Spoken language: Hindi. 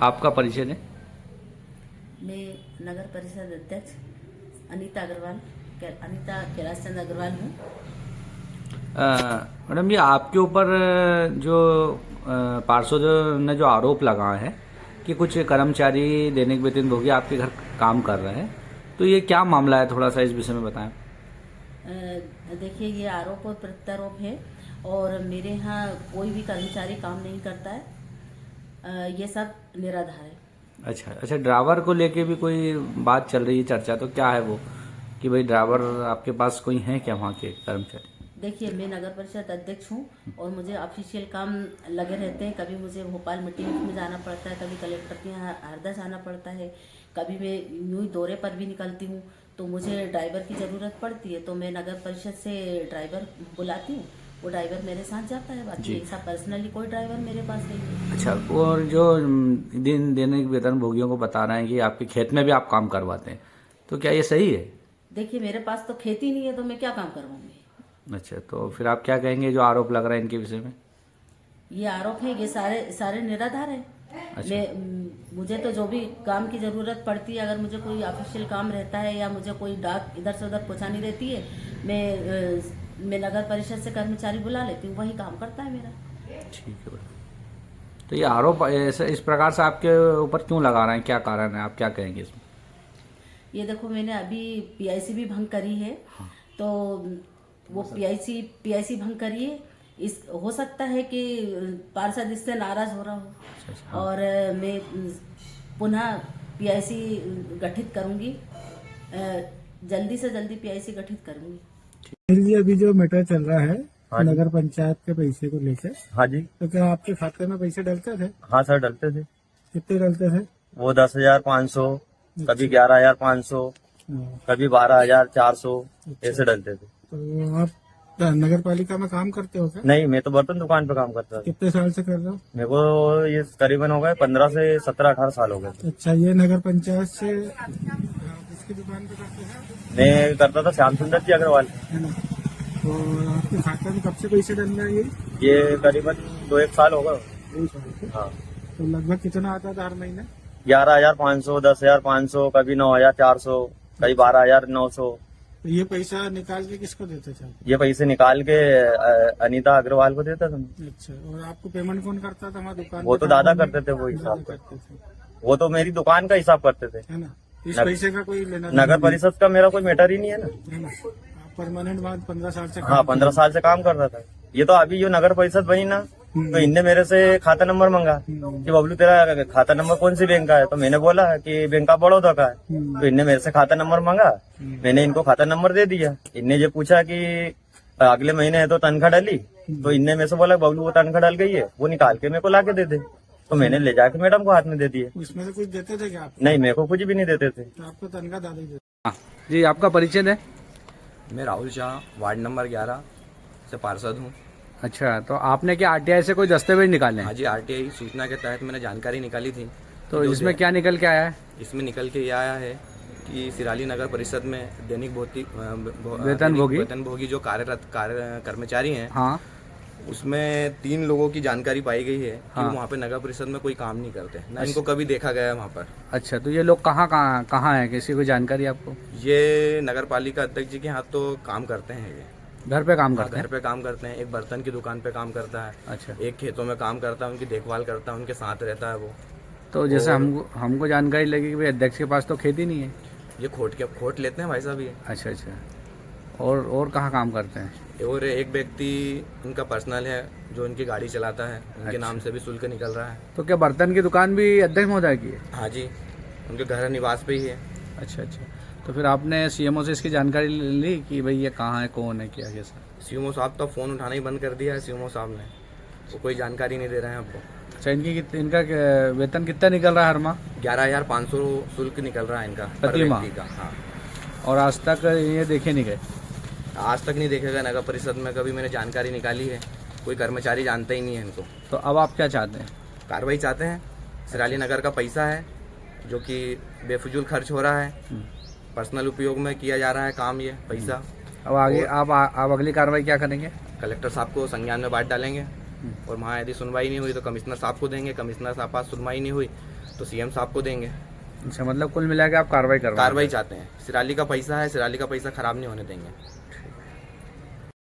आपका परिचय दें। मैं नगर परिषद अध्यक्ष अनीता कैलाश चंद अग्रवाल हूँ। मैडम ये आपके ऊपर जो पार्षदों ने जो आरोप लगाए हैं कि कुछ कर्मचारी दैनिक वेतन भोगी आपके घर काम कर रहे हैं, तो ये क्या मामला है, थोड़ा सा इस विषय में बताएं। देखिए, ये आरोप और प्रत्यारोप है और मेरे यहाँ कोई भी कर्मचारी काम नहीं करता है। ये सब निराधार है। अच्छा, ड्राइवर को लेके भी कोई बात चल रही है, चर्चा, तो क्या है वो कि भाई ड्राइवर आपके पास कोई है क्या वहाँ के कर्मचारी? देखिए, मैं नगर परिषद अध्यक्ष हूँ और मुझे ऑफिशियल काम लगे रहते हैं। कभी मुझे भोपाल मीटिंग में जाना पड़ता है, कभी कलेक्टर के यहाँ हरदा जाना पड़ता है, कभी मैं यूँ ही दौरे पर भी निकलती हूँ, तो मुझे ड्राइवर की ज़रूरत पड़ती है। तो मैं नगर परिषद से ड्राइवर बुलाती हूँ, वो ड्राइवर मेरे साथ जाता है। बाकी ऐसा पर्सनली कोई ड्राइवर मेरे पास नहीं है। अच्छा, और जो दैनिक वेतन भोगियों को बता रहे हैं कि आपके खेत में भी आप काम करवाते हैं, तो क्या ये सही है? देखिए, मेरे पास तो खेती नहीं है, तो मैं क्या काम करवाऊंगी। अच्छा, तो फिर आप क्या कहेंगे जो आरोप लग रहा है इनके विषय में? ये आरोप है, ये सारे निराधार है। अच्छा। मुझे तो जो भी काम की ज़रूरत पड़ती है, अगर मुझे कोई ऑफिशियल काम रहता है या मुझे कोई डाक इधर से उधर पहुंचानी रहती है, मैं नगर परिषद से कर्मचारी बुला लेती हूँ, वही काम करता है मेरा। ठीक है मैडम। तो ये आरोप ऐसे इस प्रकार से आपके ऊपर क्यों लगा रहे हैं, क्या कारण है, आप क्या कहेंगे इसमें? ये देखो, मैंने अभी पीआईसी भी भंग करी है। तो वो पीआईसी भंग करी है। इस हो सकता है कि पार्षद इससे नाराज हो रहा हो। अच्छा। और मैं पुनः पीआईसी गठित करूंगी। जल्दी से जल्दी पीआईसी गठित करूंगी। जी, अभी जो मैटर चल रहा है हाँ जी। नगर पंचायत के पैसे को लेकर, हाँ जी। तो क्या आपके खाते में पैसे डलते थे? हाँ सर, डलते थे। कितने डलते थे? वो 10,500, कभी 11,500, हाँ, कभी 12,400 ऐसे डलते थे। तो आप नगर पालिका में काम करते हो क्या? नहीं, मैं तो बर्तन दुकान पे काम करता था। कितने साल से कर रहे हो? मेरे को ये करीबन हो गए 15 से 17-18 साल हो गए थे। अच्छा, ये नगर पंचायत से आप इसकी दुकान पे करते हैं, मैं करता था श्याम सुंदर जी अग्रवाल। है ना? तो आपके खाते में कब से पैसे डल रहे हैं ये करीबन 2-1 साल हो गए। दो साल से? हाँ। तो लगभग कितना आता था हर महीने? 11,500, 10,500, कभी 9,400, कभी 12,900। तो ये पैसा निकाल के किसको देते थे? ये पैसे निकाल के अनीता अग्रवाल को देता था। अच्छा, और आपको पेमेंट कौन करता था वहाँ दुकान? वो तो दादा करते थे, वो दादा हिसाब करते थे, वो तो मेरी दुकान का हिसाब करते थे। है ना? इस नग- पैसे का कोई लेना नगर परिषद का मेरा कोई मैटर ही नहीं है ना। है ना? आप परमानेंट बाद 15 साल से हाँ, 15 साल से काम कर रहा था। ये तो अभी जो नगर परिषद बनी ना, तो इनने मेरे से खाता नंबर मांगा कि बबलू तेरा खाता नंबर कौन सी बैंक का है, तो मैंने बोला कि बैंक ऑफ बड़ौदा का है। तो इनने मेरे से खाता नंबर मांगा, मैंने इनको खाता नंबर दे दिया। इनने जो पूछा कि अगले महीने है तो तनख्वाह डली, तो इनने मेरे से बोला बबलू वो तनख्वाह डल गई है, वो निकाल के मेरे को ला के दे दे। तो मैंने ले जाके मैडम को हाथ में दे दिए। उसमें से कुछ देते थे क्या आप? नहीं, मेरे को कुछ भी नहीं देते थे। तो आपको तनख्वाह दादा ही देते? हाँ जी, आपका परिचय दें। मैं राहुल शाह, वार्ड नंबर 11 से पार्षद हूँ। अच्छा, तो आपने क्या आरटीआई से कोई दस्तावेज निकाले हैं? हाँ जी, आरटीआई सूचना के तहत मैंने जानकारी निकाली थी। तो इसमें क्या निकल के आया है? इसमें निकल के ये आया है कि सिराली नगर परिषद में दैनिक वेतनभोगी जो कार्यरत कर्मचारी हैं, हाँ, उसमें 3 लोगों की जानकारी पाई गई है कि हाँ। वहाँ पे नगर परिषद में कोई काम नहीं करते, ना इनको कभी देखा गया है वहाँ पर। अच्छा, तो ये लोग कहाँ है, किसी को जानकारी आपको? ये नगर पालिका अध्यक्ष जी के हाथ तो काम करते हैं। ये घर पे काम हाँ, करते घर हैं? पे काम करते हैं। एक बर्तन की दुकान पे काम करता है, अच्छा, एक खेतों में काम करता है, उनकी देखभाल करता है, उनके साथ रहता है वो। तो जैसे हमको जानकारी लगी कि भाई अध्यक्ष के पास तो खेती नहीं है। ये खोट लेते हैं भाई साहब ये। अच्छा अच्छा, और कहाँ काम करते हैं? और एक व्यक्ति उनका पर्सनल है जो उनकी गाड़ी चलाता है, उनके नाम से भी शुल्क निकल रहा है। तो क्या बर्तन की दुकान भी अध्यक्ष महोदय की है? हाँ जी, उनके घर निवास पे ही है। अच्छा अच्छा, तो फिर आपने सीएमओ से इसकी जानकारी ली कि भाई ये कहाँ है, कौन है, क्या कैसा? सीएमओ साहब तो फ़ोन उठाना ही बंद कर दिया है। सीएमओ साहब ने वो कोई जानकारी नहीं दे रहे हैं आपको। अच्छा, इनका वेतन कितना निकल रहा है हर माह? 11,500 शुल्क निकल रहा है इनका प्रति माह का। हाँ, और आज तक ये देखे नहीं गए? आज तक नहीं देखेगा नगर परिषद में, कभी मैंने जानकारी निकाली है, कोई कर्मचारी जानता ही नहीं है इनको। तो अब आप क्या चाहते हैं? कार्रवाई चाहते हैं। सिराली नगर का पैसा है जो कि बेफजूल खर्च हो रहा है, पर्सनल उपयोग में किया जा रहा है काम, ये पैसा। अब आगे आप अगली कार्रवाई क्या करेंगे? कलेक्टर साहब को संज्ञान में बात डालेंगे और वहाँ यदि सुनवाई नहीं हुई तो कमिश्नर साहब को देंगे। कमिश्नर साहब पास सुनवाई नहीं हुई तो सीएम साहब को देंगे। अच्छा, मतलब कुल मिला के आप कार्रवाई कर रहे हैं? कार्रवाई चाहते हैं, सिराली का पैसा है, सिराली का पैसा खराब नहीं होने देंगे।